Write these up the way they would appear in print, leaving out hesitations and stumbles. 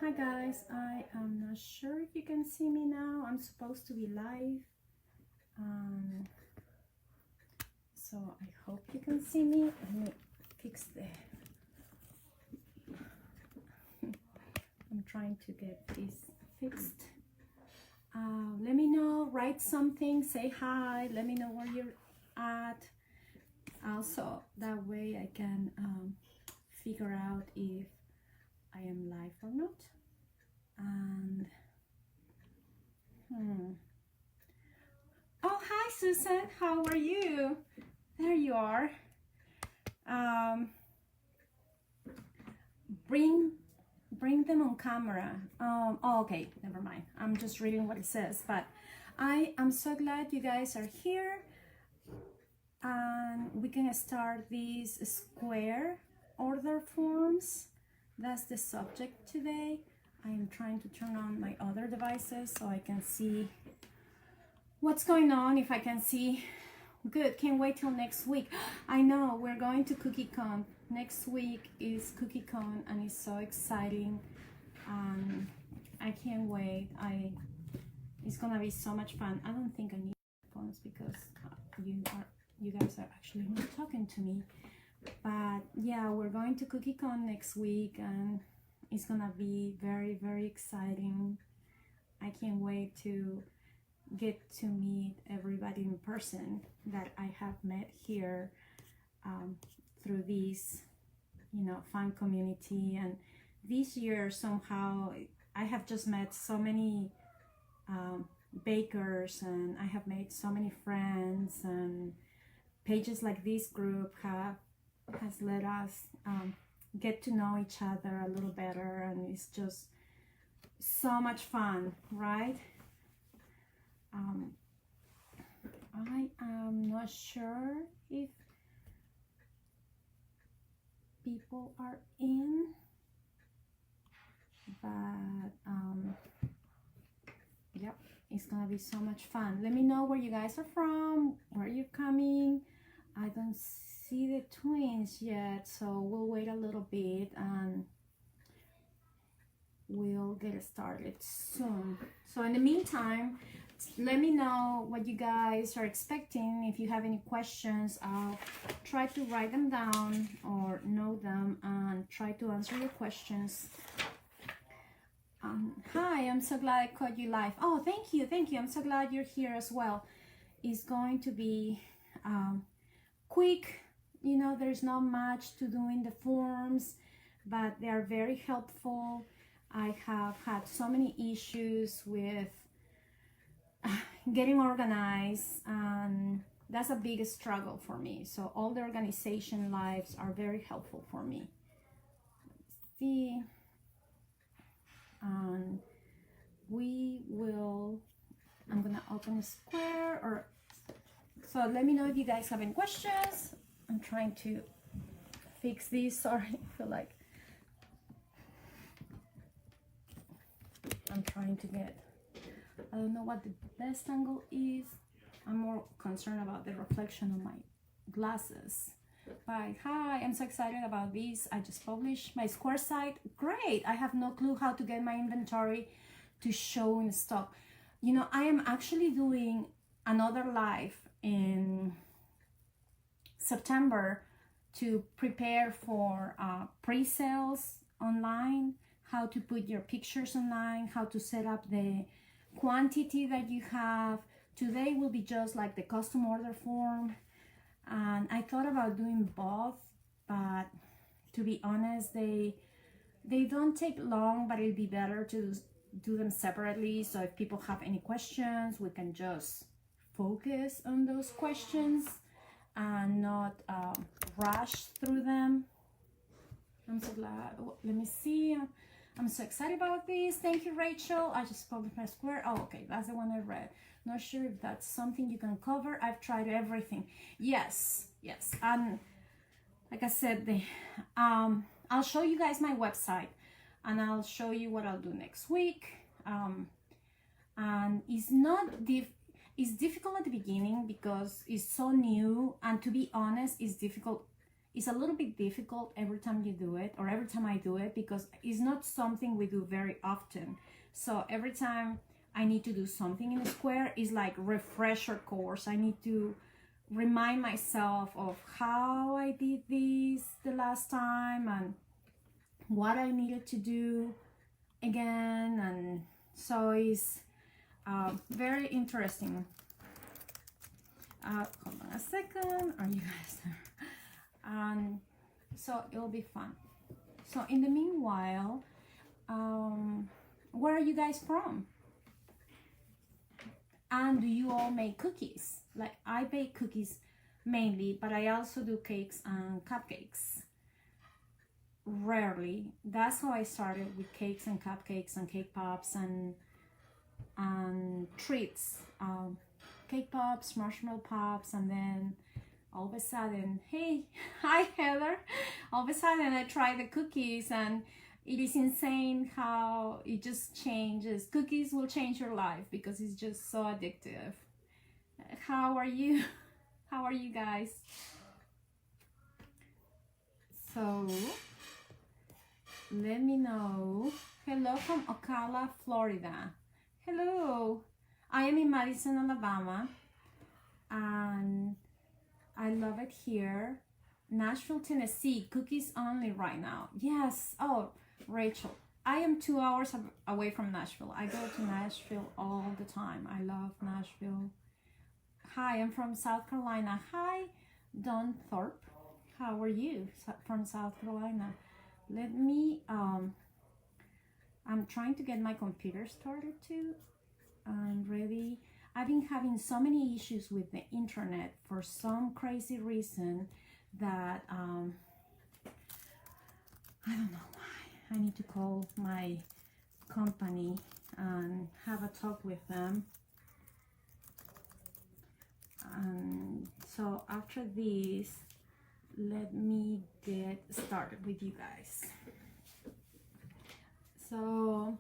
Hi guys, I am not sure if you can see me now. I'm supposed to be live. So I hope you can see me. Let me fix the... I'm trying to get this fixed. Let me know, write something, say hi, let me know where you're at. Also, that way I can figure out if I am live or not. And oh, hi Susan, how are you? There you are. Bring them on camera. Oh, okay, never mind. I'm just reading what it says, but I am so glad you guys are here, and we can start these square order forms. That's the subject today. I am trying to turn on my other devices so I can see what's going on, if I can see. Good, can't wait till next week. I know, we're going to CookieCon. Next week is CookieCon and it's so exciting. I can't wait. It's gonna be so much fun. I don't think I need headphones because you guys are actually not talking to me. But yeah, we're going to CookieCon next week and it's gonna be very, very exciting. I can't wait to get to meet everybody in person that I have met here through this, fun community. And this year somehow I have just met so many bakers, and I have made so many friends, and pages like this group has let us get to know each other a little better, and it's just so much fun, right? I am not sure if people are in, but yep, it's gonna be so much fun. Let me know where you guys are from, where you're coming. I don't see the twins yet, so we'll wait a little bit and we'll get started soon. So in the meantime, let me know what you guys are expecting. If you have any questions, I'll try to write them down or note them and try to answer your questions. Hi, I'm so glad I caught you live. Oh, thank you. I'm so glad you're here as well. It's going to be quick. There's not much to do in the forms, but they are very helpful. I have had so many issues with getting organized, and that's a big struggle for me. So all the organization lives are very helpful for me. Let's see. And I'm gonna open a square, so let me know if you guys have any questions. I'm trying to fix this. Sorry, I feel like I'm trying to get, I don't know what the best angle is. I'm more concerned about the reflection of my glasses. But hi, I'm so excited about this. I just published my Square site. Great. I have no clue how to get my inventory to show in stock. I am actually doing another live in September to prepare for pre-sales online, how to put your pictures online, how to set up the quantity that you have. Today will be just like the custom order form. And I thought about doing both, but to be honest, they don't take long, but it'd be better to do them separately. So if people have any questions, we can just focus on those questions and not rush through them. I'm so glad. Let me see. I'm so excited about this. Thank you, Rachel. I just published my Square. Oh, okay, that's the one I read. Not sure if that's something you can cover. I've tried everything. Yes. And like I said, I'll show you guys my website, and I'll show you what I'll do next week. And it's difficult at the beginning because it's so new, and to be honest, it's difficult. It's a little bit difficult every time you do it, or every time I do it, because it's not something we do very often. So every time I need to do something in a square, it's like refresher course. I need to remind myself of how I did this the last time and what I needed to do again. And so it's very interesting. Hold on a second. Are you guys there? So it'll be fun. So in the meanwhile, where are you guys from? And do you all make cookies? Like, I bake cookies mainly, but I also do cakes and cupcakes. Rarely. That's how I started, with cakes and cupcakes and cake pops and treats. Cake pops, marshmallow pops, and then all of a sudden, hey, hi Heather, all of a sudden I try the cookies, and it is insane how it just changes. Cookies will change your life because it's just so addictive. How are you? How are you guys? So let me know. Hello from Ocala, Florida. Hello. I am in Madison, Alabama, and I love it here. Nashville, Tennessee, cookies only right now. Yes. Oh, Rachel, I am 2 hours away from Nashville. I go to Nashville all the time. I love Nashville. Hi, I'm from South Carolina. Hi, Don Thorpe. How are you from South Carolina? Let me, I'm trying to get my computer started too. I'm ready. I've been having so many issues with the internet for some crazy reason that I don't know why. I need to call my company and have a talk with them. So after this, let me get started with you guys. So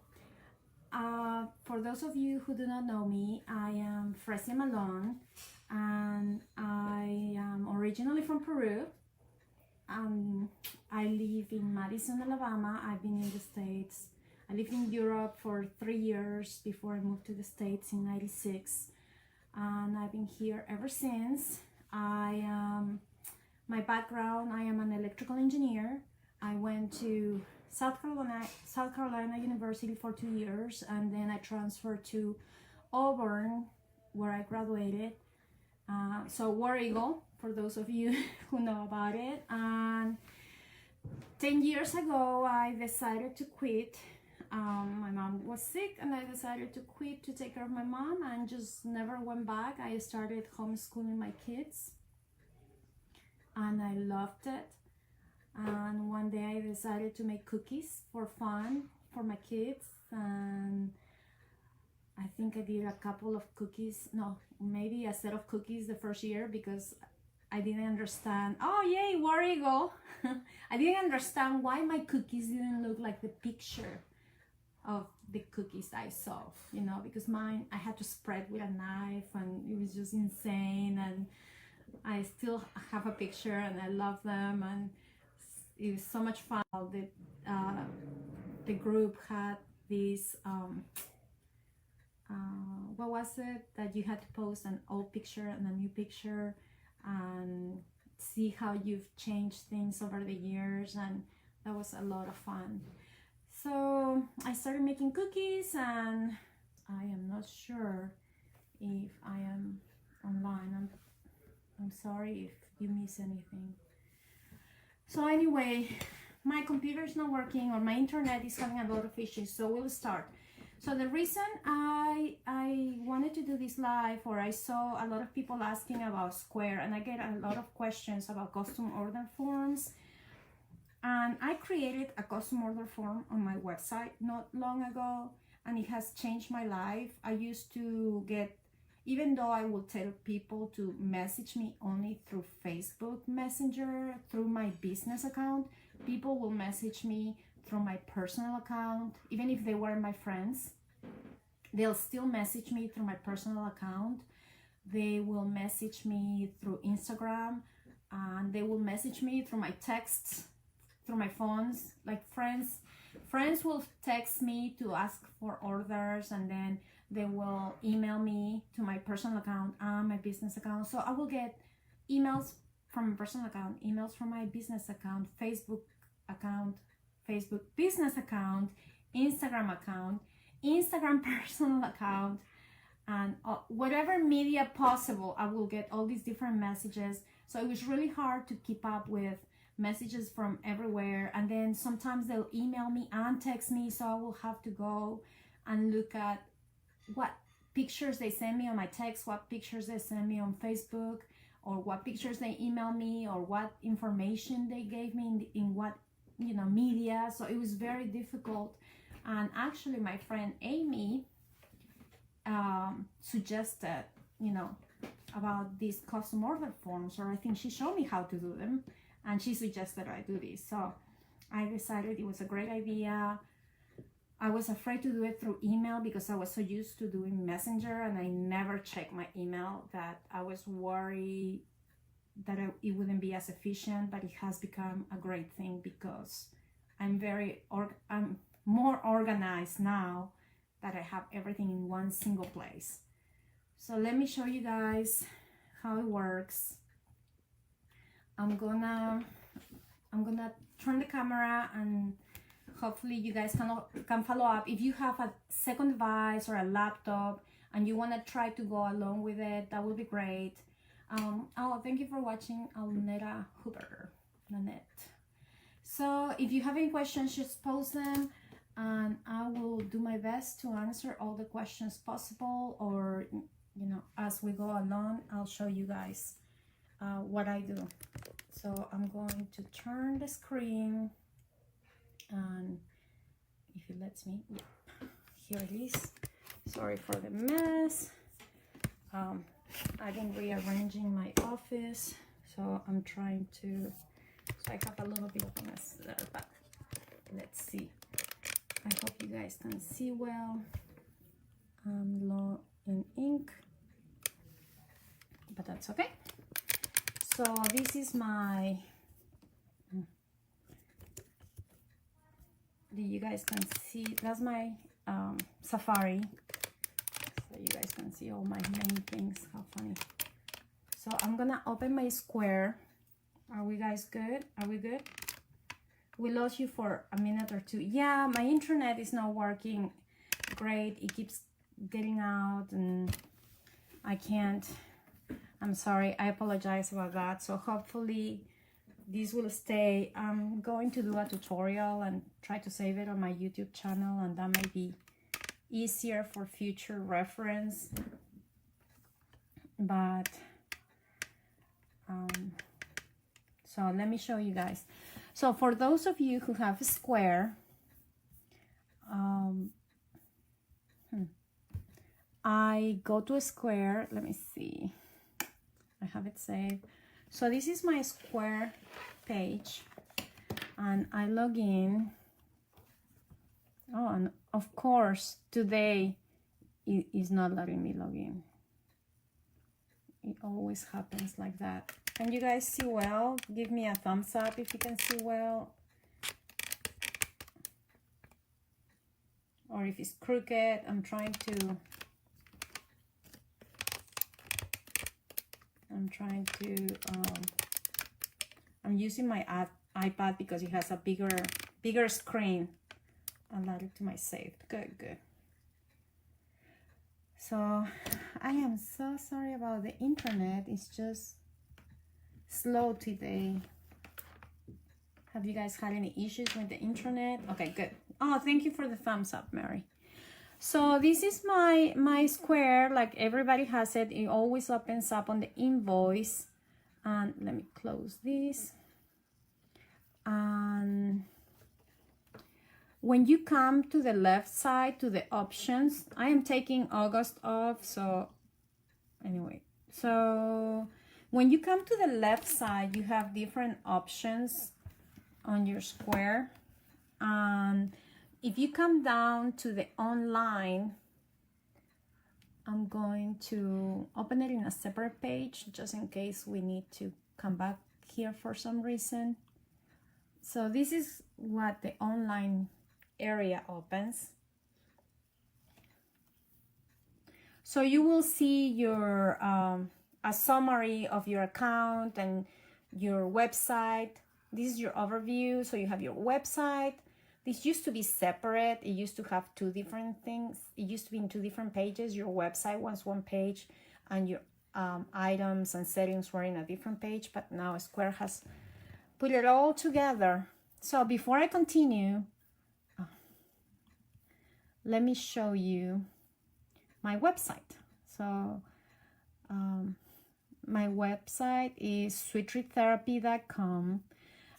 for those of you who do not know me, I am Frescia Malone, and I am originally from Peru. I live in Madison, Alabama. I've been in the States. I lived in Europe for 3 years before I moved to the States in '96, and I've been here ever since. My background, I am an electrical engineer. I went to South Carolina University for 2 years, and then I transferred to Auburn, where I graduated. So War Eagle, for those of you who know about it. And 10 years ago, I decided to quit. My mom was sick, and I decided to quit to take care of my mom, and just never went back. I started homeschooling my kids, and I loved it. And one day I decided to make cookies for fun for my kids, and I think I did a couple of cookies, no, maybe a set of cookies the first year, because I didn't understand. Oh yay, War Eagle. I didn't understand why my cookies didn't look like the picture of the cookies I saw, you know, because mine I had to spread with a knife, and it was just insane. And I still have a picture, and I love them, and it was so much fun. The group had this what was it that you had to post an old picture and a new picture and see how you've changed things over the years, and that was a lot of fun. So I started making cookies, and I am not sure if I am online. I'm sorry if you miss anything. So anyway, my computer is not working, or my internet is having a lot of issues, so we'll start. So the reason I wanted to do this live, or I saw a lot of people asking about Square, and I get a lot of questions about custom order forms, and I created a custom order form on my website not long ago, and it has changed my life. I used to get, even though I will tell people to message me only through Facebook Messenger, through my business account, people will message me through my personal account. Even if they were my friends, they'll still message me through my personal account. They will message me through Instagram. and they will message me through my texts, through my phones. Like friends will text me to ask for orders, and then they will email me to my personal account and my business account. So I will get emails from my personal account, emails from my business account, Facebook business account, Instagram personal account, and whatever media possible. I will get all these different messages. So it was really hard to keep up with messages from everywhere. And then sometimes they'll email me and text me, so I will have to go and look at what pictures they send me on my text, what pictures they send me on Facebook, or what pictures they email me, or what information they gave me in what, you know, media. So it was very difficult. And actually my friend Amy suggested, you know, about these custom order forms, or I think she showed me how to do them, and she suggested I do this. So I decided it was a great idea. I was afraid to do it through email because I was so used to doing Messenger, and I never checked my email, that I was worried that it wouldn't be as efficient. But it has become a great thing because I'm more organized now that I have everything in one single place. So let me show you guys how it works. I'm gonna turn the camera, and hopefully you guys can follow up. If you have a second device or a laptop and you want to try to go along with it, that would be great. Oh, thank you for watching, Alnetta Hooper, Nanette. So if you have any questions, just post them, and I will do my best to answer all the questions possible, or, you know, as we go along, I'll show you guys what I do. So I'm going to turn the screen, and if it lets me, yeah, here it is. Sorry for the mess. I've been rearranging my office, so I'm trying to, so I have a little bit of a mess there, but let's see. I hope you guys can see well. I'm low in ink, but that's okay. So this is my, you guys can see, that's my Safari. So you guys can see all my main things. How funny. So I'm gonna open my Square. Are we guys good? Are we good? We lost you for a minute or two. Yeah, my internet is not working great. It keeps getting out and I can't. I'm sorry. I apologize about that. So hopefully this will stay. I'm going to do a tutorial and try to save it on my YouTube channel, and that might be easier for future reference. But so let me show you guys. So for those of you who have a Square, I go to a Square. Let me see. I have it saved. So this is my Square page, and I log in. Oh, and of course today it is not letting me log in. It always happens like that. Can you guys see well? Give me a thumbs up if you can see well. Or if it's crooked, I'm using my iPad because it has a bigger screen. I'll add it to my saved. Good. So I am so sorry about the internet. It's just slow today. Have you guys had any issues with the internet? Okay, good. Oh, thank you for the thumbs up, Mary. So this is my Square. Like everybody has it. It always opens up on the invoice. And let me close this. And when you come to the left side to the options, I am taking August off. So anyway, so when you come to the left side, you have different options on your Square. And if you come down to the online, I'm going to open it in a separate page just in case we need to come back here for some reason. So this is what the online area opens. So you will see your a summary of your account and your website. This is your overview. So you have your website. This used to be separate. It used to have two different things. It used to be in two different pages. Your website was one page and your items and settings were in a different page, but now Square has put it all together. So before I continue, let me show you my website. So my website is sweettreattherapy.com,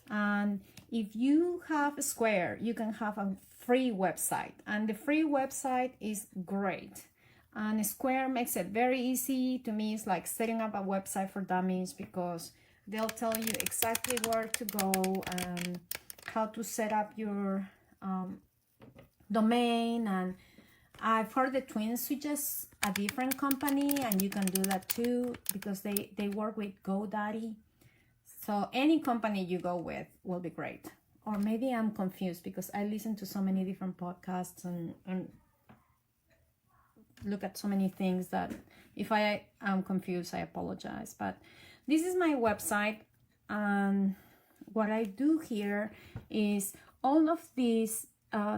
and if you have a Square, you can have a free website, and the free website is great. And Square makes it very easy. To me, it's like setting up a website for dummies, because they'll tell you exactly where to go and how to set up your domain. And I've heard the twins suggest a different company, and you can do that too, because they work with GoDaddy. So any company you go with will be great. Or maybe I'm confused because I listen to so many different podcasts and look at so many things that if I am confused, I apologize. But this is my website, and what I do here is all of these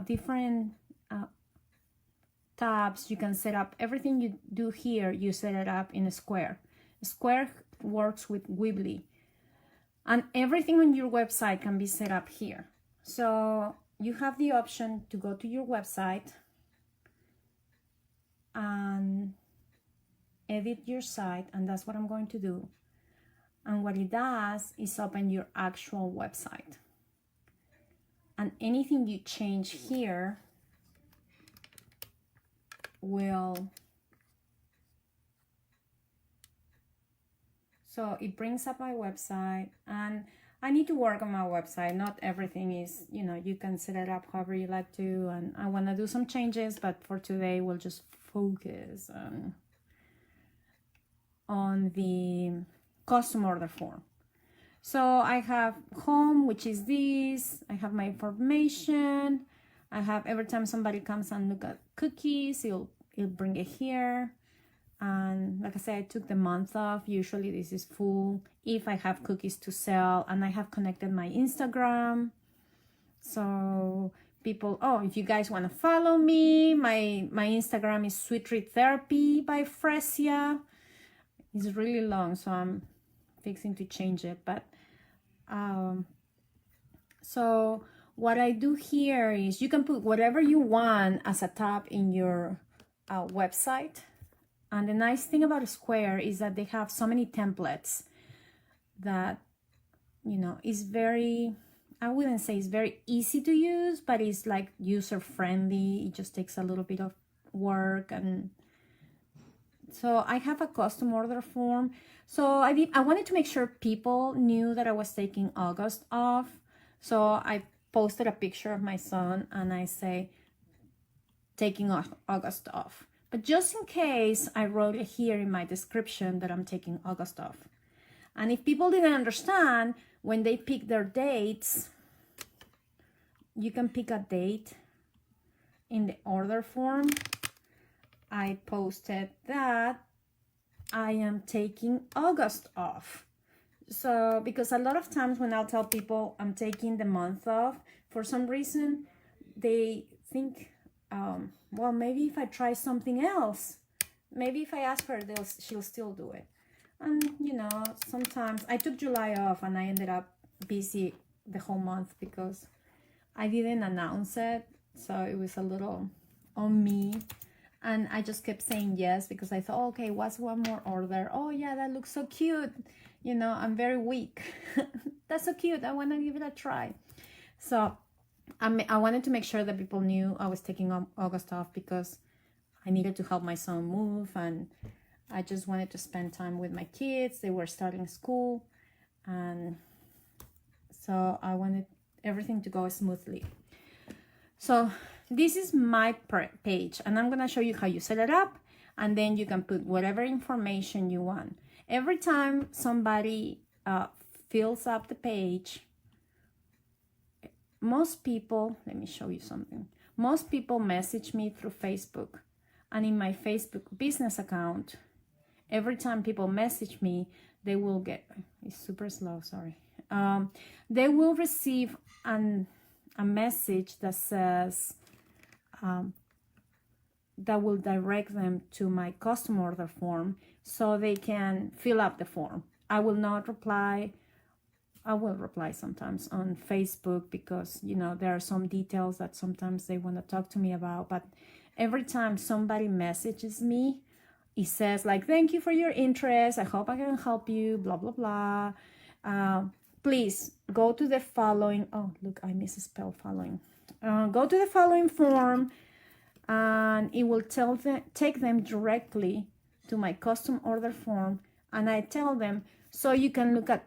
different tabs you can set up. Everything you do here, you set it up in a Square. Square works with Weebly, and everything on your website can be set up here. So you have the option to go to your website and edit your site, and that's what I'm going to do. And what it does is open your actual website, and anything you change here will, so it brings up my website, and I need to work on my website. Not everything is, you can set it up however you like to, and I want to do some changes, but for today we'll just focus on the custom order form. So I have home, which is this. I have my information. I have every time somebody comes and look at cookies, it'll bring it here. And like I said, I took the month off. Usually this is full if I have cookies to sell, and I have connected my Instagram. So people, if you guys want to follow me, my Instagram is Sweet Treat Therapy by Frescia. It's really long, so I'm fixing to change it. But so what I do here is you can put whatever you want as a tab in your website. And the nice thing about Square is that they have so many templates that, is very, I wouldn't say it's very easy to use, but it's like user friendly. It just takes a little bit of work. And so I have a custom order form. So I wanted to make sure people knew that I was taking August off. So I posted a picture of my son and I say, taking August off. But just in case, I wrote it here in my description that I'm taking August off. And if people didn't understand, when they pick their dates, you can pick a date in the order form. I posted that I am taking August off. So, because a lot of times when I'll tell people I'm taking the month off, for some reason, they think, well, maybe if I try something else, maybe if I ask her, she'll still do it. And, sometimes I took July off and I ended up busy the whole month because I didn't announce it. So it was a little on me. And I just kept saying yes because I thought, okay, what's one more order? Oh, yeah, that looks so cute. I'm very weak. That's so cute. I want to give it a try. So I wanted to make sure that people knew I was taking August off because I needed to help my son move, and I just wanted to spend time with my kids. They were starting school, and so I wanted everything to go smoothly. So this is my page, and I'm going to show you how you set it up, and then you can put whatever information you want. Every time somebody fills up the page, most people, let me show you something. Most people message me through Facebook, and in my Facebook business account, every time people message me, they will get, it's super slow, sorry. They will receive a message that says, that will direct them to my custom order form so they can fill up the form. I will not reply. I will reply sometimes on Facebook because, you know, there are some details that sometimes they want to talk to me about. But every time somebody messages me, it says like, thank you for your interest. I hope I can help you, blah, blah, blah. Please go to the following. Oh, look, I misspelled following. Go to the following form, and it will take them directly to my custom order form. And I tell them, so you can look at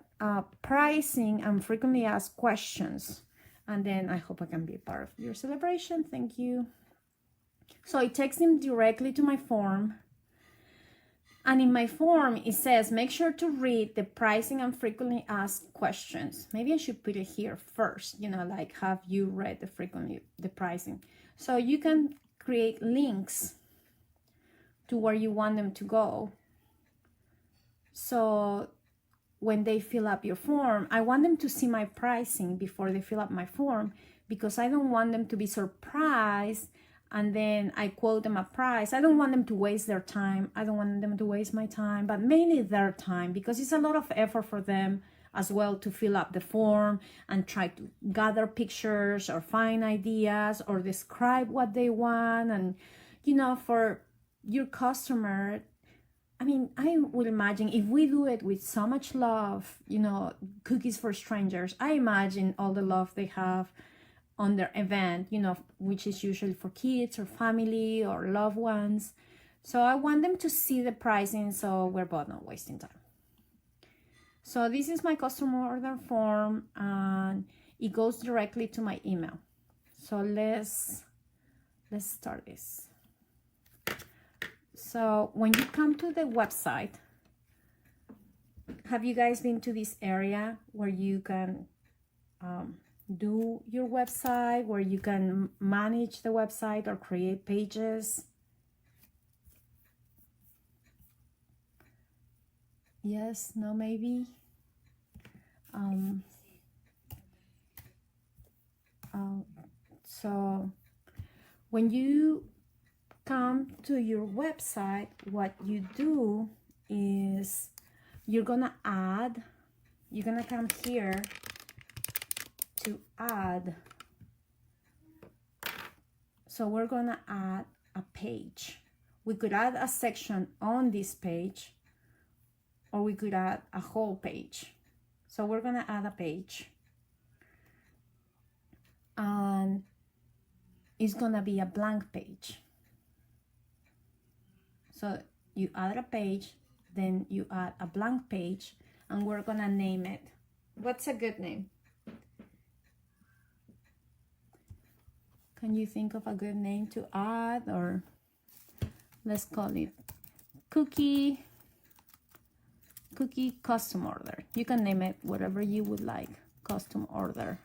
pricing and frequently asked questions. And then I hope I can be a part of your celebration. Thank you. So it takes them directly to my form. And in my form, it says, make sure to read the pricing and frequently asked questions. Maybe I should put it here first, you know, like, have you read the pricing? So you can create links to where you want them to go. So when they fill up your form, I want them to see my pricing before they fill up my form, because I don't want them to be surprised and then I quote them a price. I don't want them to waste their time. I don't want them to waste my time, but mainly their time, because it's a lot of effort for them as well to fill up the form and try to gather pictures or find ideas or describe what they want. And, you know, for your customer, I mean, I would imagine if we do it with so much love, you know, cookies for strangers, I imagine all the love they have on their event, you know, which is usually for kids or family or loved ones. So I want them to see the pricing so we're both not wasting time. So this is my customer order form, and it goes directly to my email. So let's start this. So when you come to the website, have you guys been to this area where you can do your website, where you can manage the website or create pages? Yes, no, maybe. So when you come to your website, what you do is you're gonna come here to add. So we're gonna add a page. We could add a section on this page, or we could add a whole page. So we're gonna add a page, and it's gonna be a blank page. So you add a page, then you add a blank page, and we're gonna name it. What's a good name? Can you think of a good name to add? Or let's call it cookie custom order. You can name it whatever you would like. Custom order.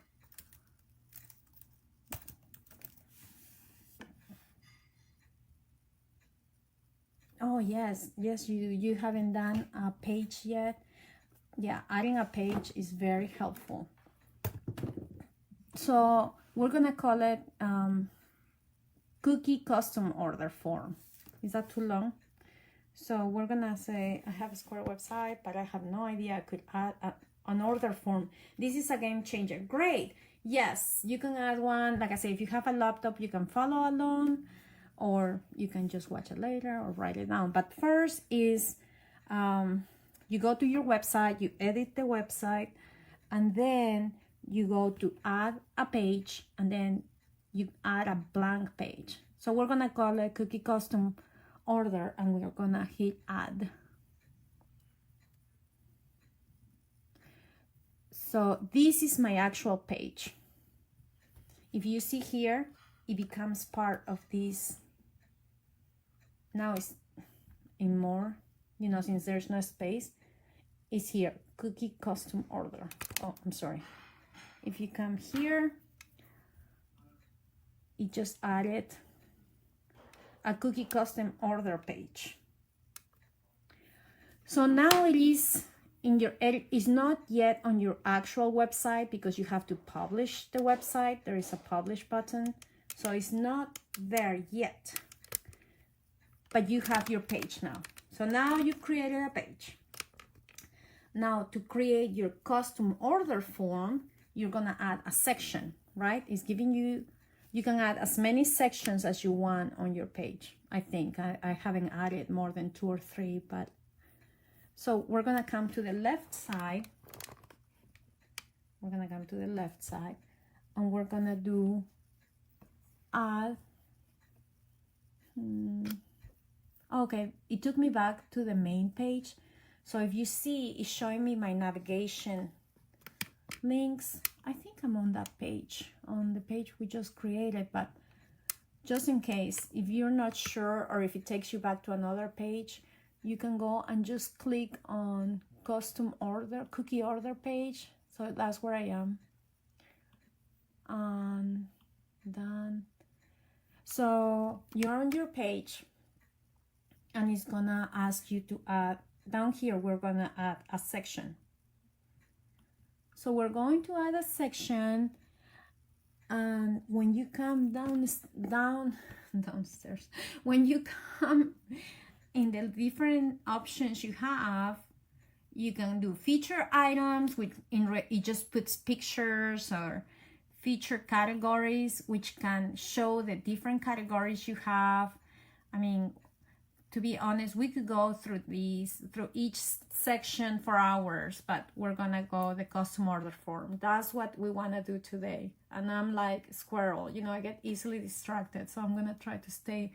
Oh yes, you haven't done a page yet. Yeah, adding a page is very helpful. So we're gonna call it cookie custom order form. Is that too long? So we're gonna say, I have a Square website, but I have no idea I could add an order form. This is a game changer. Great. Yes, you can add one. Like I say, if you have a laptop, you can follow along, or you can just watch it later or write it down. But first is you go to your website, you edit the website, and then you go to add a page, and then you add a blank page. So we're gonna call it cookie custom order, and we're gonna hit add. So this is my actual page. If you see here, it becomes part of this. Now it's in more, you know, since there's no space, it's here, cookie custom order. Oh, I'm sorry. If you come here, it just added a cookie custom order page. So now it is in your edit. It's not yet on your actual website because you have to publish the website. There is a publish button, so it's not there yet, but you have your page now. So now you've created a page. Now to create your custom order form, you're gonna add a section, right? It's giving you, you can add as many sections as you want on your page. I think I haven't added more than 2 or 3, but so we're gonna come to the left side. We're gonna come to the left side and we're gonna do add. Okay, it took me back to the main page. So if you see, it's showing me my navigation links. I think I'm on that page, on the page we just created, but just in case, if you're not sure or if it takes you back to another page, you can go and just click on custom order, cookie order page. So that's where I am. Done. So you're on your page and it's gonna ask you to add, down here, we're gonna add a section. So we're going to add a section, and when you come downstairs, when you come in the different options you have, you can do feature items, which it just puts pictures, or feature categories, which can show the different categories you have. I mean, to be honest, we could go through each section for hours, but we're gonna go the custom order form. That's what we wanna do today. And I'm like squirrel, you know, I get easily distracted, so I'm gonna try to stay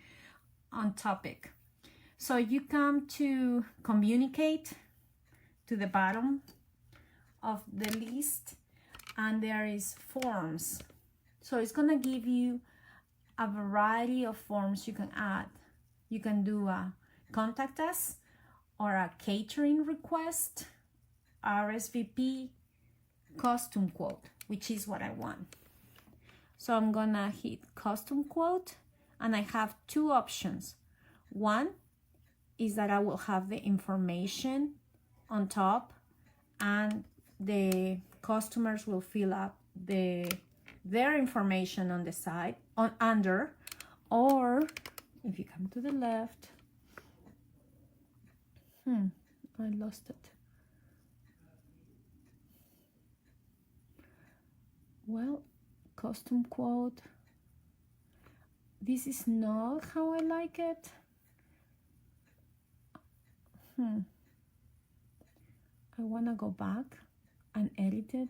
on topic. So you come to communicate to the bottom of the list, and there is forms. So it's gonna give you a variety of forms you can add. You can do a contact us or a catering request, RSVP, custom quote, which is what I want. So I'm gonna hit custom quote, and I have 2 options. One is that I will have the information on top and the customers will fill up their information on the side, under, or if you come to the left, I lost it. Well, custom quote. This is not how I like it. I want to go back and edit it.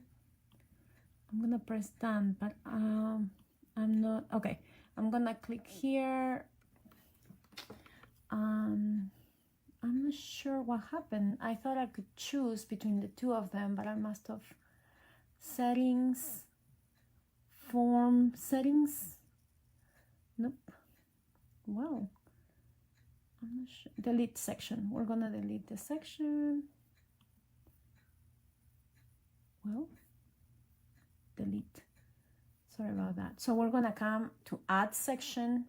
I'm gonna press done, but I'm not. Okay, I'm gonna click here. I'm not sure what happened. I thought I could choose between the 2 of them, but I must have settings, form settings. Nope. Wow. I'm not sure. Delete section. We're gonna delete the section. Well, delete. Sorry about that. So we're gonna come to add section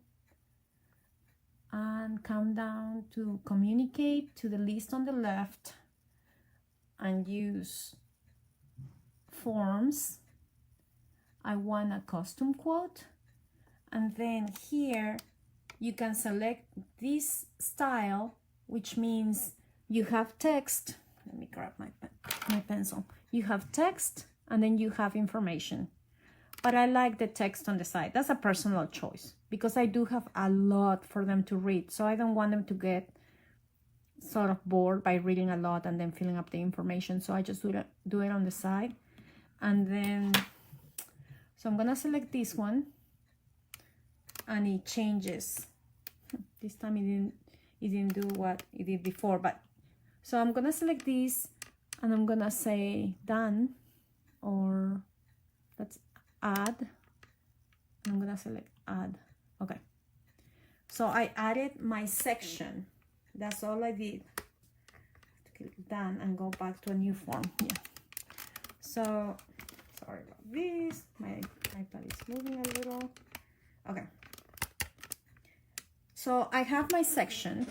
and come down to communicate to the list on the left and use forms. I want a custom quote, and then here you can select this style, which means you have text. Let me grab my pencil. You have text and then you have information. But I like the text on the side. That's a personal choice because I do have a lot for them to read. So I don't want them to get sort of bored by reading a lot and then filling up the information. So I just do it on the side. And then, so I'm gonna select this one and it changes. This time it didn't do what it did before, but so I'm gonna select this and I'm gonna say done, or let's add. I'm gonna select add. Okay, so I added my section. That's all I did. To done and go back to a new form. Yeah. So, sorry about this. My iPad is moving a little. Okay. So I have my section,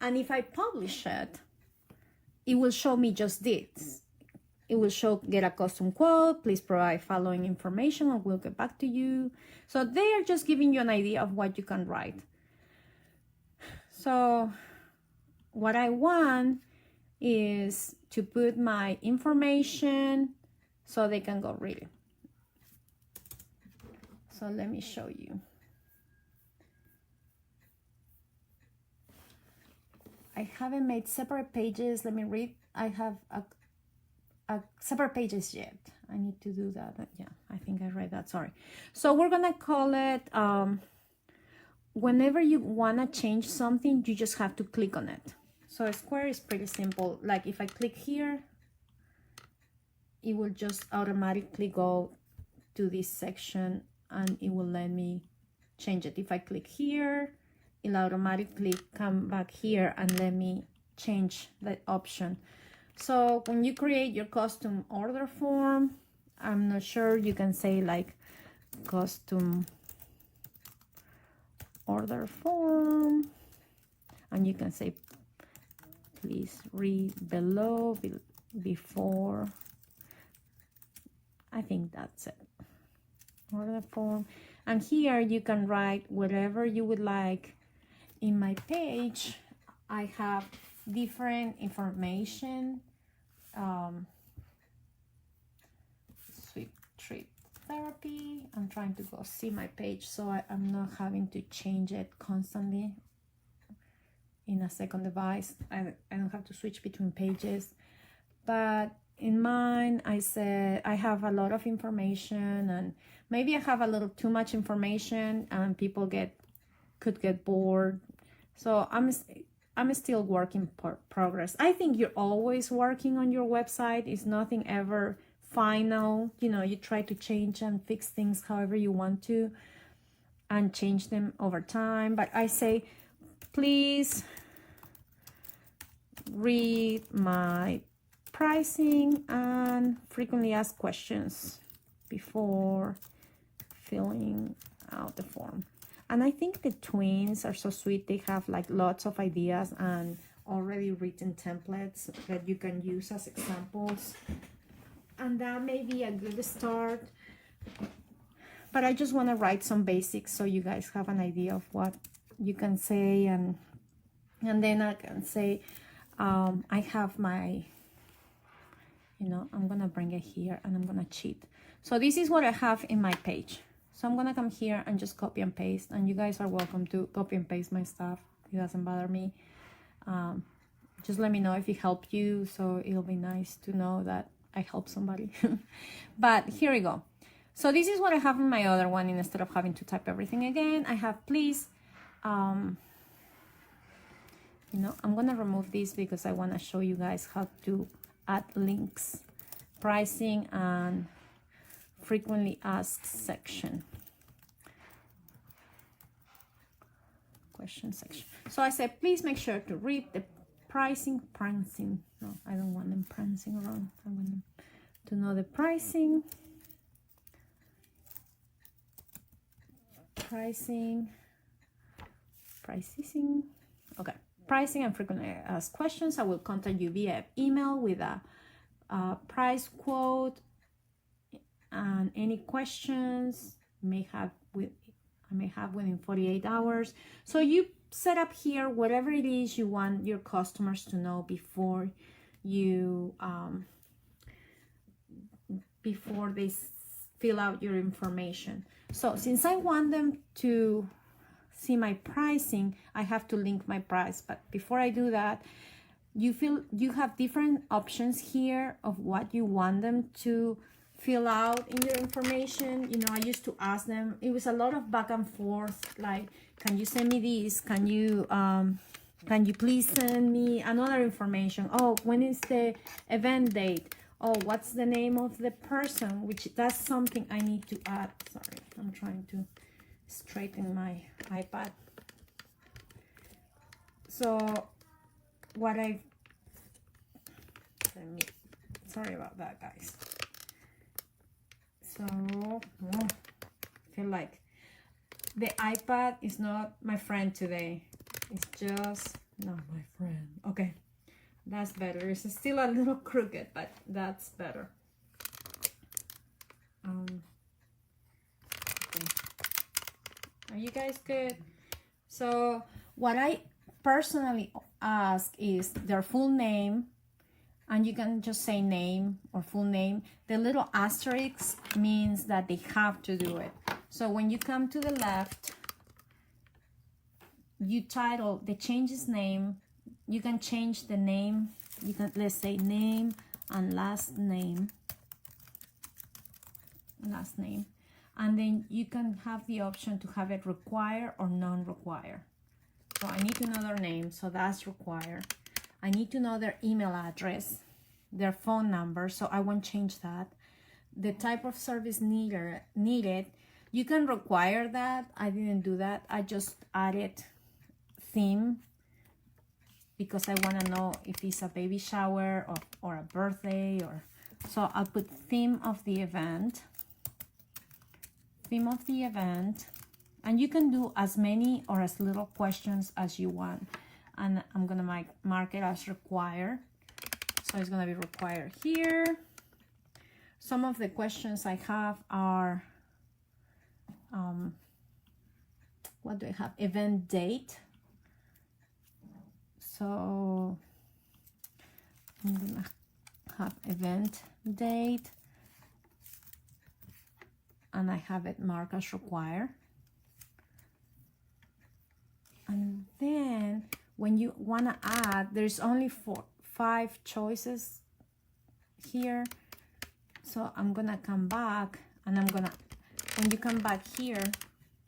and if I publish it, it will show me just this. It will show get a custom quote, please provide following information and we'll get back to you. So they are just giving you an idea of what you can write. So what I want is to put my information so they can go read it. So let me show you. I haven't made separate pages. Let me read. I have a separate pages yet. I need to do that. Yeah, I think I read that. Sorry. So we're gonna call it. Whenever you wanna change something, you just have to click on it. So a square is pretty simple. Like if I click here, it will just automatically go to this section and it will let me change it. If I click here, it'll automatically come back here and let me change that option. So when you create your custom order form, I'm not sure, you can say like custom order form, and you can say please read below before. I think that's it. Order form, and here you can write whatever you would like. In my page, I have different information. Sweet treat therapy. I'm trying to go see my page so I'm not having to change it constantly in a second device. I don't have to switch between pages. But in mine, I said I have a lot of information, and maybe I have a little too much information and people could get bored. So I'm still work in progress. I think you're always working on your website. It's nothing ever final. You know, you try to change and fix things however you want to and change them over time. But I say, please read my pricing and frequently asked questions before filling out the form. And I think the twins are so sweet. They have like lots of ideas and already written templates that you can use as examples. And that may be a good start. But I just want to write some basics so you guys have an idea of what you can say. And then I can say, I have my, I'm going to bring it here and I'm going to cheat. So this is what I have in my page. So I'm gonna come here and just copy and paste, and you guys are welcome to copy and paste my stuff. It doesn't bother me. Just let me know if it helped you, so it'll be nice to know that I helped somebody. But here we go. So this is what I have in my other one. Instead of having to type everything again, I have please. I'm gonna remove this because I want to show you guys how to add links, pricing, and frequently asked section. Question section. So I said, please make sure to read the pricing. No, I don't want them prancing around. I want them to know the pricing. Pricing. Okay. Pricing and frequently asked questions. I will contact you via email with a price quote. And any questions I may have within 48 hours. So you set up here whatever it is you want your customers to know before you before they fill out your information. So since I want them to see my pricing, I have to link my price. But before I do that, you have different options here of what you want them to fill out in your information. I used to ask them, it was a lot of back and forth, like, can you send me this? Can you please send me another information? Oh, when is the event date? Oh, what's the name of the person? Which that's something I need to add. Sorry, I'm trying to straighten my iPad. So what I've Sorry about that, guys. So, I feel like the iPad is not my friend today. It's just not my friend. Okay, that's better. It's still a little crooked, but that's better. Okay. Are you guys good? So what I personally ask is their full name, and you can just say name or full name. The little asterisk means that they have to do it. So when you come to the left, you title, they change his name. You can change the name. You can, let's say name and last name. Last name. And then you can have the option to have it require or non-require. So I need to know their name, so that's require. I need to know their email address, their phone number, so I won't change that. The type of service needed, you can require that. I didn't do that. I just added theme because I want to know if it's a baby shower or a birthday, or so I'll put theme of the event. Theme of the event, and you can do as many or as little questions as you want, and I'm gonna mark it as require, so it's gonna be required here. Some of the questions I have are what do I have? Event date. So I'm gonna have event date, and I have it marked as require. And then when you want to add, there's only 5 choices here. So I'm gonna come back, and I'm gonna, when you come back here,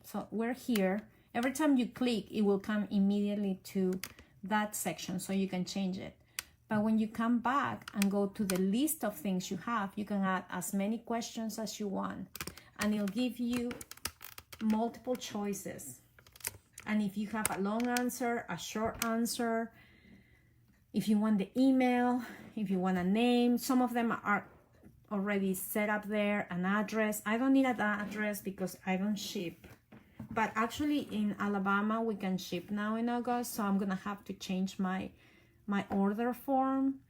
so we're here, every time you click it will come immediately to that section, so you can change it. But when you come back and go to the list of things you have, you can add as many questions as you want, and it'll give you multiple choices. And if you have a long answer, a short answer, if you want the email, if you want a name, some of them are already set up there, an address. I don't need an address because I don't ship. But actually in Alabama, we can ship now in August, so I'm gonna have to change my order form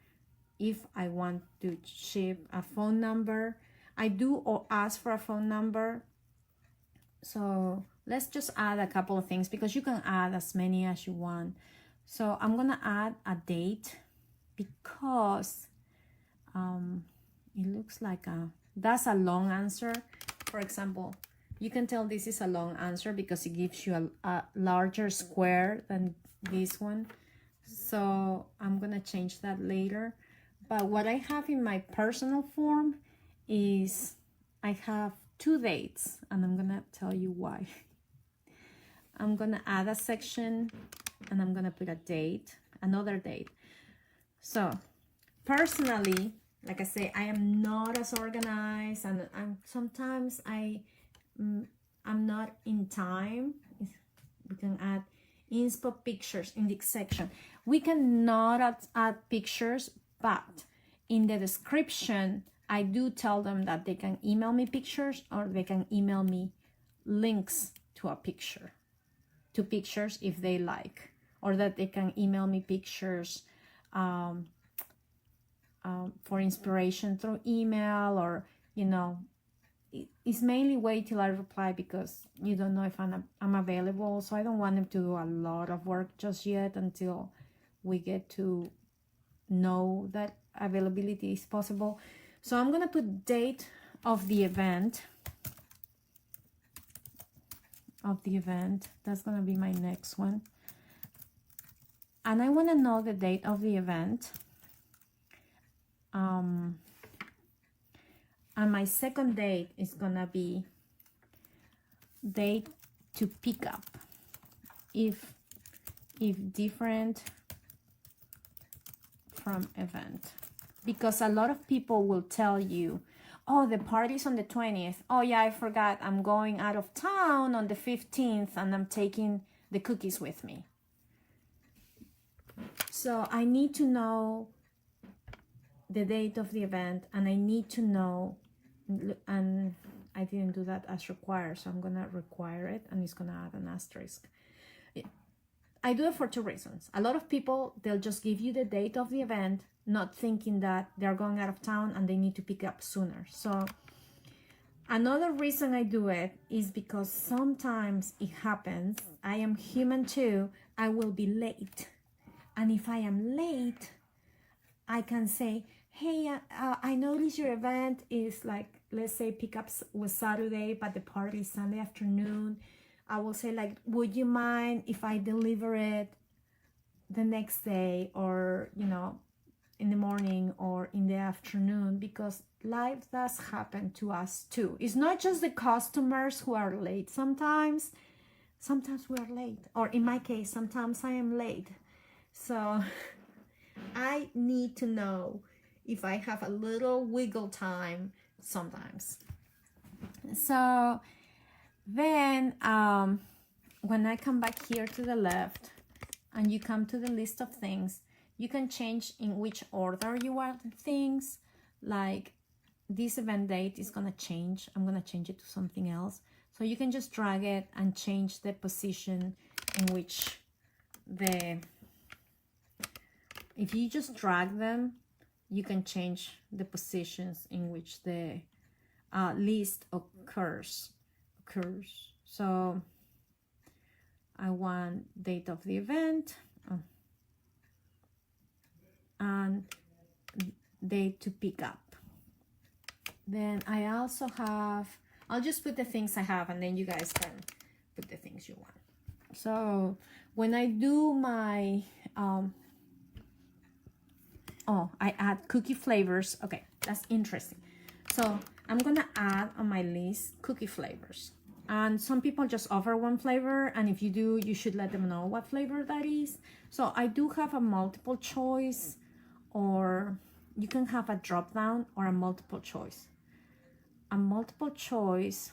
if I want to ship. A phone number. I do ask for a phone number. So let's just add a couple of things because you can add as many as you want. So I'm gonna add a date because it looks like that's a long answer. For example, you can tell this is a long answer because it gives you a larger square than this one. So I'm gonna change that later. But what I have in my personal form is I have 2 dates, and I'm gonna tell you why. I'm gonna add a section, and I'm gonna put a date, another date. So personally, like I say, I am not as organized, and sometimes I'm not in time. We can add inspo pictures in the section. We cannot add pictures, but in the description I do tell them that they can email me pictures, or they can email me links to a picture, to pictures if they like, or that they can email me pictures for inspiration through email, or you know, it's mainly wait till I reply because you don't know if I'm available. So I don't want them to do a lot of work just yet until we get to know that availability is possible. So I'm gonna put date of the event. That's gonna be my next one. And I wanna know the date of the event. And my second date is gonna be date to pick up, if different from event, because a lot of people will tell you, oh, the party's on the 20th. Oh yeah, I forgot, I'm going out of town on the 15th and I'm taking the cookies with me. So I need to know the date of the event, and I need to know, and I didn't do that as required, so I'm gonna require it, and it's gonna add an asterisk. I do it for two reasons. A lot of people, they'll just give you the date of the event, not thinking that they're going out of town and they need to pick up sooner. So another reason I do it is because sometimes it happens, I am human too, I will be late. And if I am late, I can say, hey, I noticed your event is like, let's say pickups was Saturday, but the party is Sunday afternoon. I will say like, would you mind if I deliver it the next day, or, you know, in the morning or in the afternoon, because life does happen to us too. It's not just the customers who are late. Sometimes we are late, or in my case, sometimes I am late. So I need to know if I have a little wiggle time sometimes. So then when I come back here to the left and you come to the list of things, you can change in which order you want things. Like this event date is gonna change. I'm gonna change it to something else. So you can just drag it and change the position in which if you just drag them, you can change the positions in which the list occurs. So I want date of the event and date to pick up. Then I also have, I'll just put the things I have, and then you guys can put the things you want. So when I do my I add cookie flavors. Okay, that's interesting. So I'm gonna add on my list cookie flavors, and some people just offer one flavor, and if you do, you should let them know what flavor that is. So I do have a multiple choice, or you can have a drop down or a multiple choice. A multiple choice,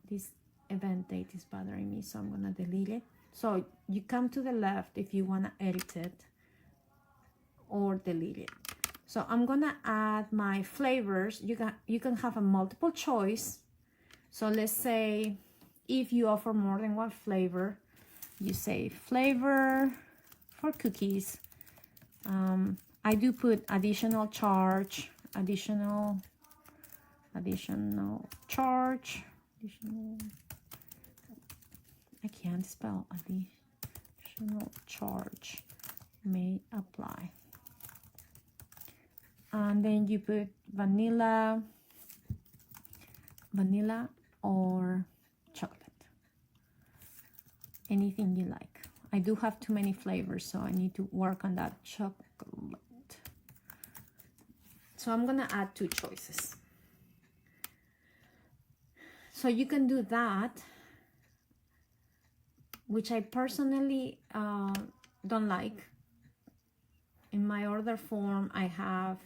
this event date is bothering me, so I'm gonna delete it. So you come to the left if you wanna edit it or delete it. So I'm gonna add my flavors. You can have a multiple choice. So let's say if you offer more than one flavor, you say flavor for cookies. I do put additional charge, additional charge, I can't spell, additional charge may apply. And then you put vanilla or chocolate, anything you like. I do have too many flavors, so I need to work on that. Chocolate. So I'm gonna add 2 choices. So you can do that, which I personally don't like. In my order form, I have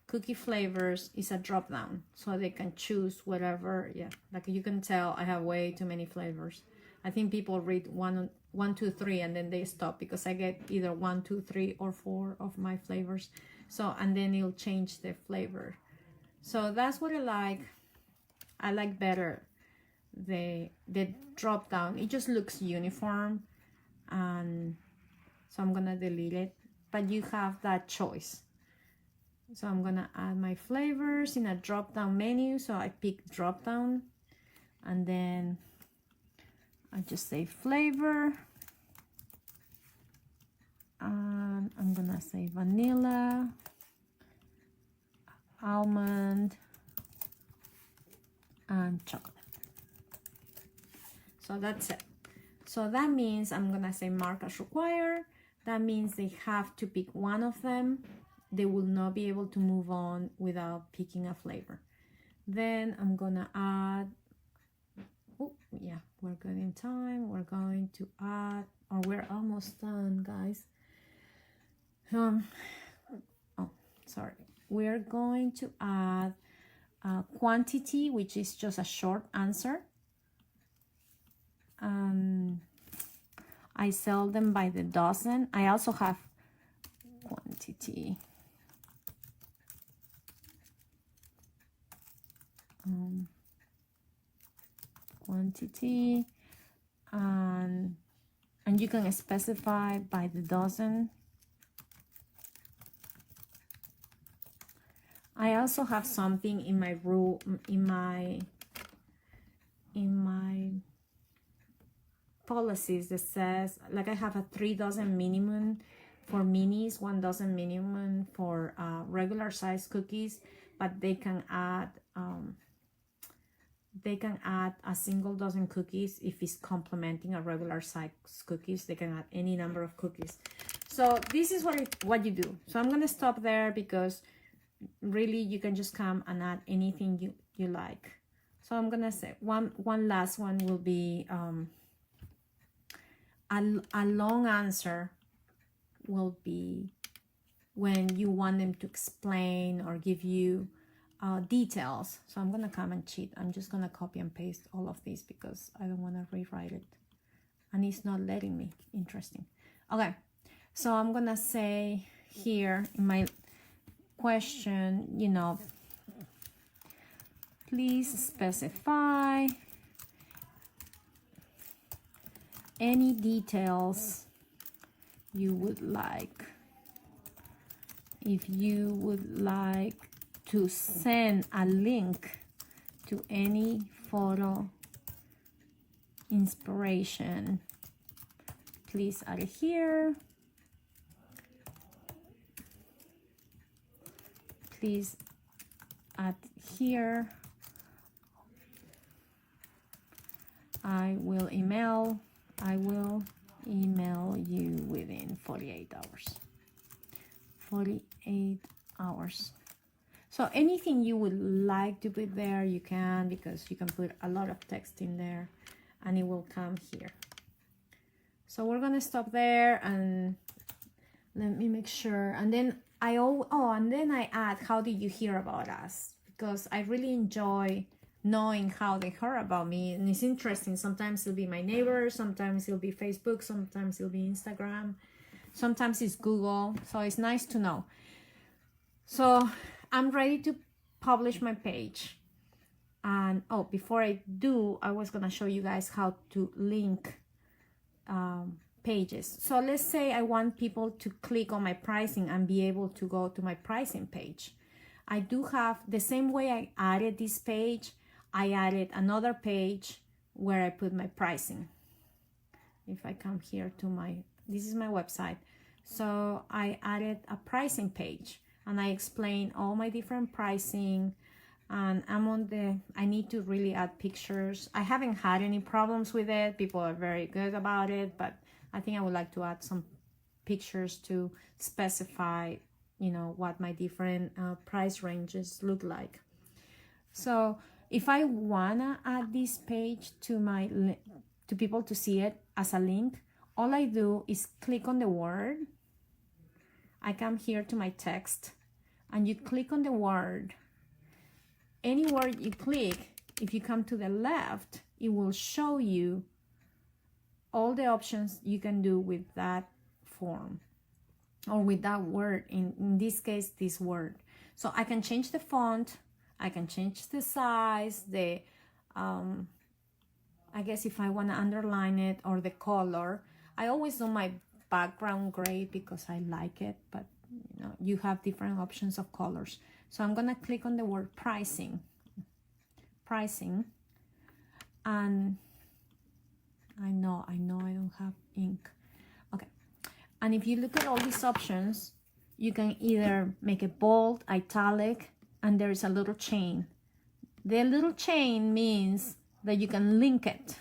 cookie flavors is a drop down, so they can choose whatever. Yeah, like you can tell I have way too many flavors. I think people read 1, 2, 3 and then they stop, because I get either 1, 2, 3 or 4 of my flavors. So, and then it'll change the flavor. So that's what I like. I like better the drop down. It just looks uniform, and so I'm gonna delete it, but you have that choice. So I'm gonna add my flavors in a drop down menu. So I pick drop down, and then I just say flavor, and I'm gonna say vanilla, almond, and chocolate. So that's it. So that means I'm gonna say mark as required. That means they have to pick one of them. They will not be able to move on without picking a flavor. Then I'm gonna add, oh yeah, we're good in time. We're going to add, or we're almost done, guys. Oh, sorry. We're going to add quantity, which is just a short answer. I sell them by the dozen. I also have quantity. Quantity, and you can specify by the dozen. I also have something in my rule, in my policies that says, like, I have a 3 dozen minimum for minis, 1 dozen minimum for regular size cookies, but they can add a single dozen cookies if it's complementing a regular size cookies. They can add any number of cookies. So this is what you do. So I'm gonna stop there because really you can just come and add anything you like. So I'm gonna say one last one will be a long answer will be when you want them to explain or give you details. So I'm gonna come and cheat. I'm just gonna copy and paste all of these because I don't want to rewrite it, and it's not letting me. Interesting. Okay, so I'm gonna say here in my question, you know, please specify any details you would like. If you would like to send a link to any photo inspiration, please add it here. Please add here. I will email you within 48 hours. 48 hours. So anything you would like to put there, you can, because you can put a lot of text in there and it will come here. So we're gonna stop there and let me make sure. And then and then I add, how did you hear about us? Because I really enjoy knowing how they heard about me, and it's interesting. Sometimes it'll be my neighbor, sometimes it'll be Facebook, sometimes it'll be Instagram, sometimes it's Google. So it's nice to know. So I'm ready to publish my page. And before I do, I was gonna show you guys how to link pages. So let's say I want people to click on my pricing and be able to go to my pricing page. I do have the same way I added this page. I added another page where I put my pricing. If I come here to this is my website. So I added a pricing page and I explain all my different pricing, and I need to really add pictures. I haven't had any problems with it. People are very good about it, but I think I would like to add some pictures to specify, you know, what my different price ranges look like. So if I wanna add this page to people to see it as a link, all I do is click on the word. I come here to my text and you click on the word. Any word you click, if you come to the left, it will show you all the options you can do with that form or with that word, in this case, this word. So I can change the font, I can change the size, I guess if I want to underline it, or the color. I always do my background gray because I like it, but you know, you have different options of colors. So I'm gonna click on the word pricing, and I know I don't have ink. Okay, and if you look at all these options, you can either make it bold, italic, and there is a little chain. The little chain means that you can link it.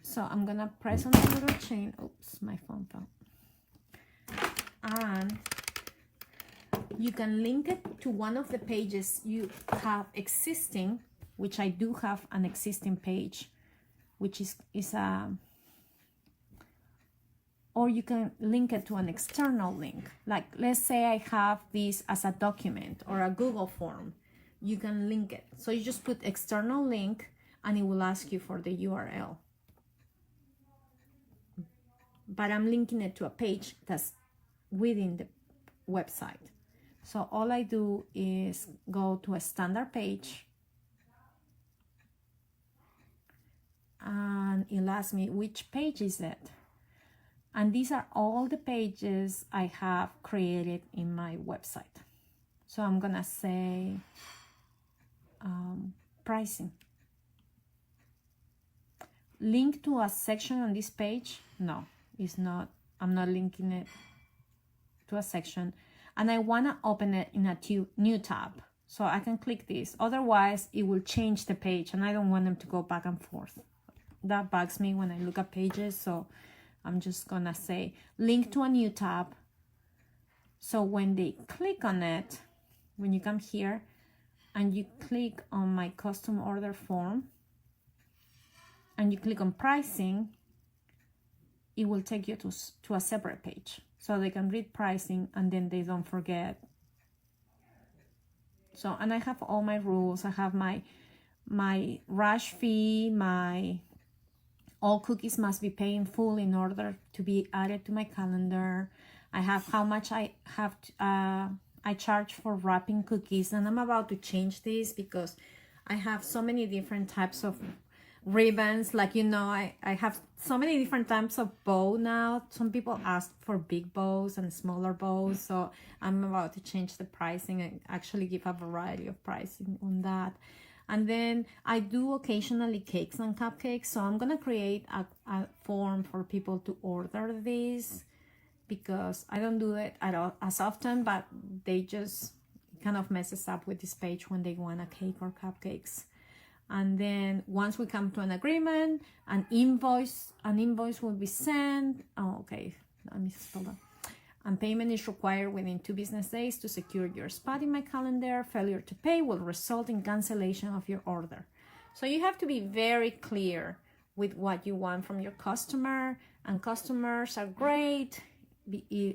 So I'm gonna press on the little chain. Oops, my phone fell. And you can link it to one of the pages you have existing, which I do have an existing page, which is or you can link it to an external link. Like, let's say I have this as a document or a Google form. You can link it. So you just put external link and it will ask you for the URL. But I'm linking it to a page that's within website. So all I do is go to a standard page, and it'll ask me which page is it. And these are all the pages I have created in my website. So I'm gonna say pricing. Link to a section on this page? No, it's not. I'm not linking it to a section. And I wanna open it in a new tab. So I can click this. Otherwise, it will change the page, and I don't want them to go back and forth. That bugs me when I look at pages. So I'm just gonna say link to a new tab. So when they click on it, when you come here and you click on my custom order form and you click on pricing, it will take you to a separate page so they can read pricing and then they don't forget. So, and I have all my rules. I have my rush fee, all cookies must be paid in full in order to be added to my calendar. I have how much I charge for wrapping cookies, and I'm about to change this because I have so many different types of ribbons. Like, you know, I have so many different types of bow now. Some people ask for big bows and smaller bows, so I'm about to change the pricing and actually give a variety of pricing on that. And then I do occasionally cakes and cupcakes, so I'm gonna create a form for people to order these, because I don't do it at all as often, but they just kind of messes up with this page when they want a cake or cupcakes. And then once we come to an agreement, an invoice will be sent. Oh, okay, let me spell that. And payment is required within 2 business days to secure your spot in my calendar. Failure to pay will result in cancellation of your order. So you have to be very clear with what you want from your customer, and customers are great.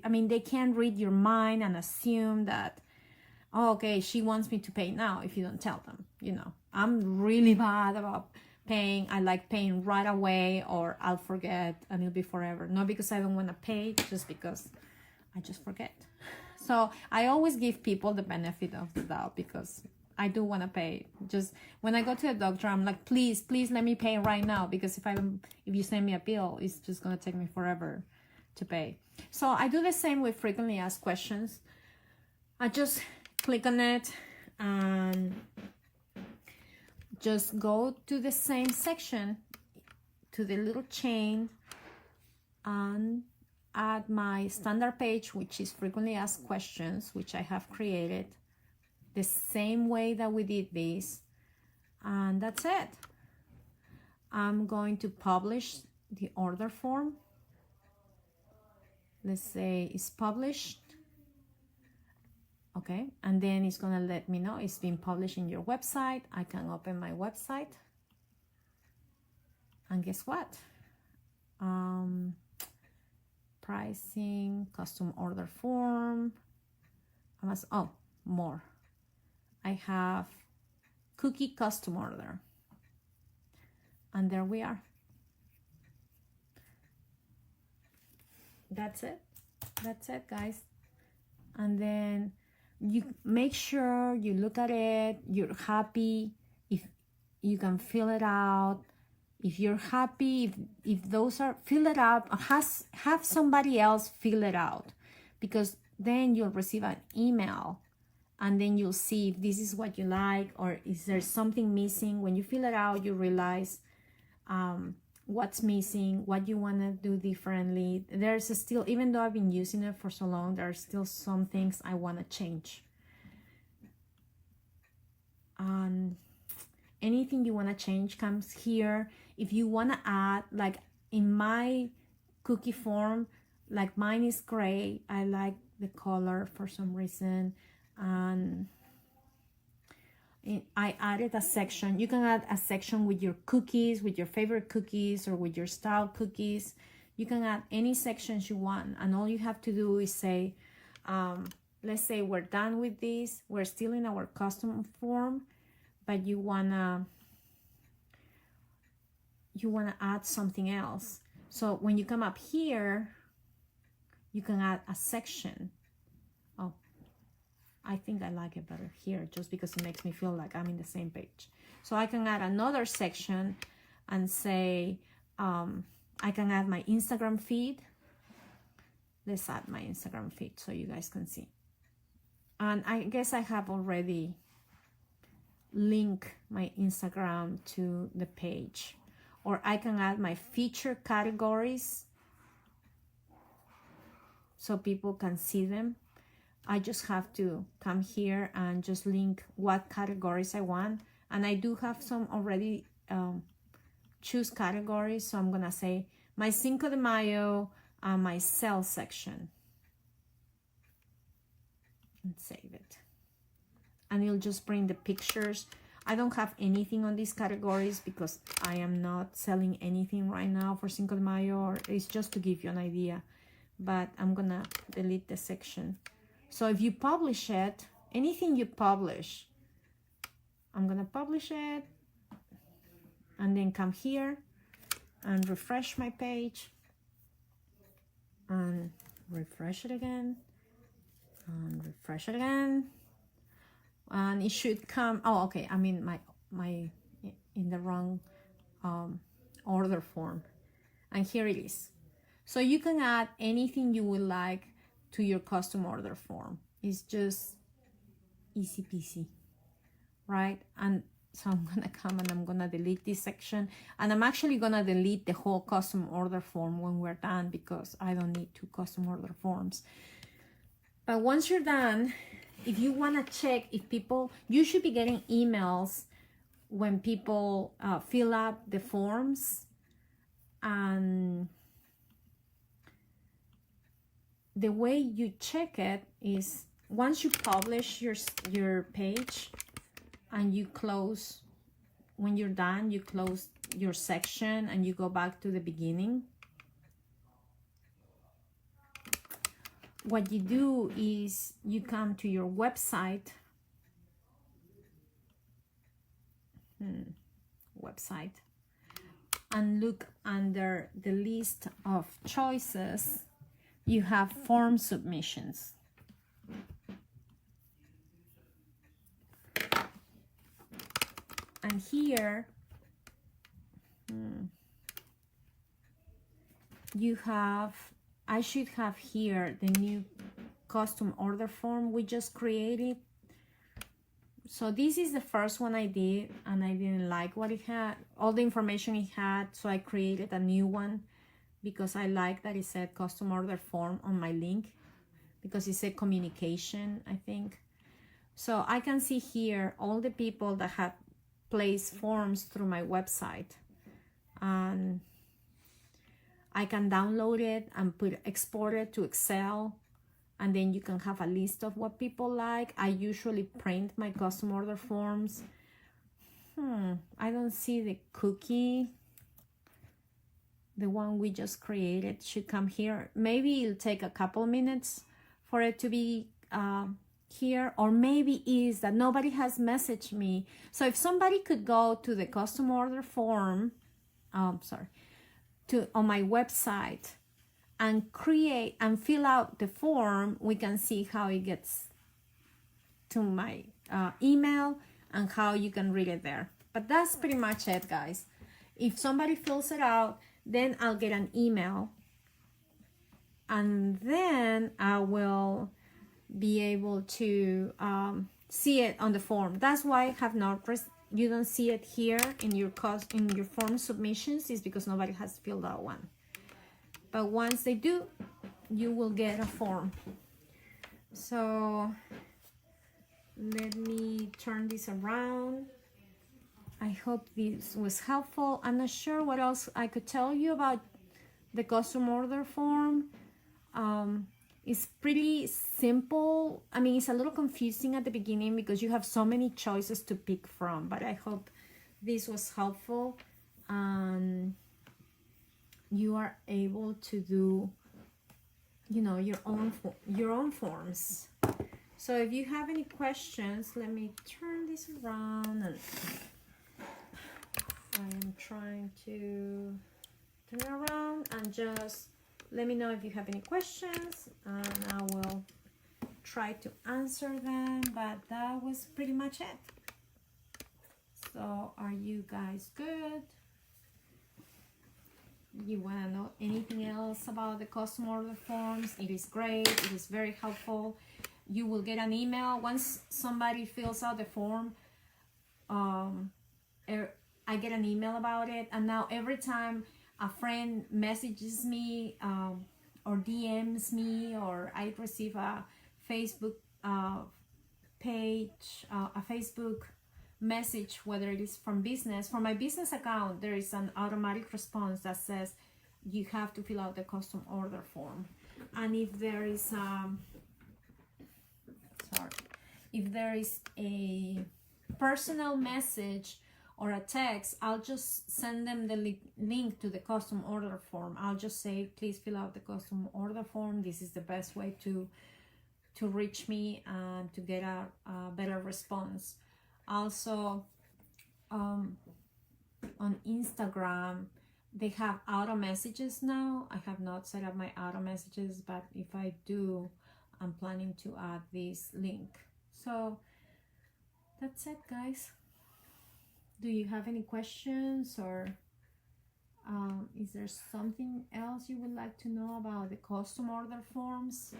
I mean, they can read your mind and assume that, oh, okay, she wants me to pay now if you don't tell them. You know, I'm really bad about paying. I like paying right away, or I'll forget and it'll be forever. Not because I don't want to pay, just because I just forget. So I always give people the benefit of the doubt, because I do want to pay. Just when I go to a doctor, I'm like, please let me pay right now, because if you send me a bill, it's just gonna take me forever to pay. So I do the same with frequently asked questions. I just click on it and just go to the same section, to the little chain, and add my standard page, which is frequently asked questions, which I have created the same way that we did this, and that's it. I'm going to publish the order form. Let's say it's published. Okay, and then it's gonna let me know it's been published in your website. I can open my website, and guess what? Pricing, custom order form. More. I have cookie custom order, and there we are. That's it, guys. And then you make sure you look at it, you're happy, if you can fill it out. If you're happy, if those are, fill it out, or have somebody else fill it out, because then you'll receive an email, and then you'll see if this is what you like, or is there something missing. When you fill it out, you realize what's missing, what you want to do differently. There's still, even though I've been using it for so long, there are still some things I want to change. Anything you want to change comes here. If you want to add, like in my cookie form, like mine is gray, I like the color for some reason, and I added a section. You can add a section with your cookies, with your favorite cookies, or with your style cookies. You can add any sections you want, and all you have to do is say, let's say we're done with this, we're still in our custom form, but you wanna add something else. So when you come up here, you can add a section. Oh, I think I like it better here just because it makes me feel like I'm in the same page. So I can add another section and say, I can add my Instagram feed. Let's add my Instagram feed so you guys can see. And I guess I have already linked my Instagram to the page. Or I can add my feature categories so people can see them. I just have to come here and just link what categories I want. And I do have some already choose categories. So I'm going to say my Cinco de Mayo and my sales section. And save it. And you'll just bring the pictures. I don't have anything on these categories because I am not selling anything right now for Cinco de Mayo, or it's just to give you an idea. But I'm gonna delete the section. So if you publish it, anything you publish, I'm gonna publish it and then come here and refresh my page and refresh it again and refresh it again. And it should come, oh, okay, I mean my in the wrong order form. And here it is. So you can add anything you would like to your custom order form. It's just easy peasy, right? And so I'm gonna come and I'm gonna delete this section, and I'm actually gonna delete the whole custom order form when we're done because I don't need 2 custom order forms. But once you're done, if you want to check if people, you should be getting emails when people fill out the forms. And the way you check it is once you publish your page and you close, when you're done, you close your section and you go back to the beginning. What you do is you come to your website, and look under the list of choices. You have form submissions. And here you have, I should have here the new custom order form we just created. So this is the first one I did, and I didn't like what it had, all the information it had, so I created a new one because I like that it said custom order form on my link because it said communication, I think. So I can see here all the people that have placed forms through my website, and I can download it and export it to Excel, and then you can have a list of what people like. I usually print my custom order forms. I don't see the cookie. The one we just created should come here. Maybe it'll take a couple minutes for it to be here, or maybe is that nobody has messaged me. So if somebody could go to the custom order form, on my website and create and fill out the form, we can see how it gets to my email and how you can read it there. But that's pretty much it, guys. If somebody fills it out, then I'll get an email, and then I will be able to see it on the form. That's why I have not you don't see it here in your form submissions, is because nobody has filled out one. But once they do, you will get a form. So let me turn this around. I hope this was helpful. I'm not sure what else I could tell you about the custom order form. It's pretty simple. I mean, it's a little confusing at the beginning because you have so many choices to pick from, but I hope this was helpful. You are able to do, your own forms. So if you have any questions, let me turn this around, and I am trying to turn it around, and just let me know if you have any questions, and I will try to answer them, but that was pretty much it. So are you guys good? You want to know anything else about the custom order forms? It is great. It is very helpful. You will get an email once somebody fills out the form. I get an email about it, and now every time a friend messages me or DMs me, or I receive a Facebook page, a Facebook message, whether it is from business, from my business account, there is an automatic response that says you have to fill out the custom order form. And if there is if there is a personal message or a text, I'll just send them the link to the custom order form. I'll just say, please fill out the custom order form. This is the best way to reach me and to get a better response. Also, on Instagram, they have auto messages now. I have not set up my auto messages, but if I do, I'm planning to add this link. So that's it, guys. Do you have any questions, or is there something else you would like to know about the custom order forms?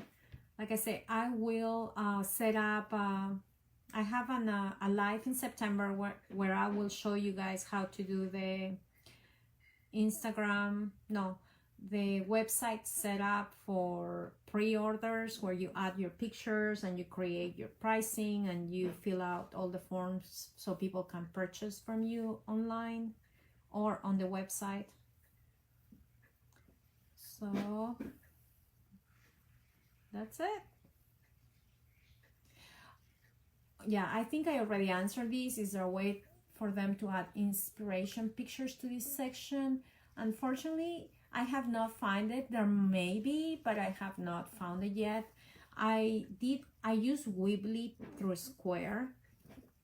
Like I say, I will set up, I have a live in September where I will show you guys how to do the the website setup for pre-orders, where you add your pictures and you create your pricing and you fill out all the forms so people can purchase from you online or on the website. So that's it. Yeah, I think I already answered this. Is there a way for them to add inspiration pictures to this section? Unfortunately, I have not found it. There may be, but I have not found it yet. I used Weebly through Square,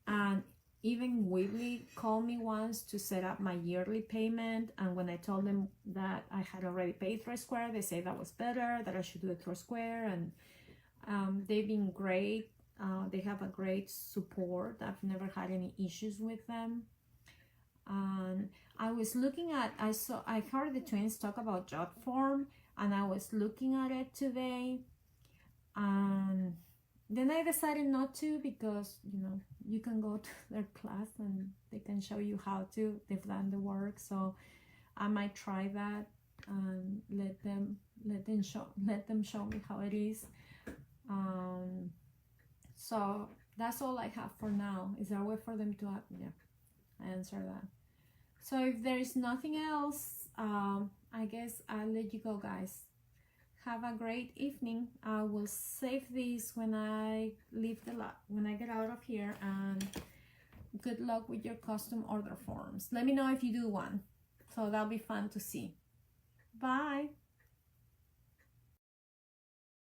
and even Weebly called me once to set up my yearly payment, and when I told them that I had already paid through Square, they say that was better, that I should do it through Square, and they've been great. They have a great support. I've never had any issues with them. And I was looking at, I heard the twins talk about JotForm, and I was looking at it today, and then I decided not to, because you can go to their class and they can show you how to. They've done the work, so I might try that and let them show me how it is. So that's all I have for now. Is there a way for them to yeah, I answered that. So if there is nothing else, I guess I'll let you go, guys. Have a great evening. I will save this when I leave when I get out of here, and good luck with your custom order forms. Let me know if you do one, so that'll be fun to see. Bye.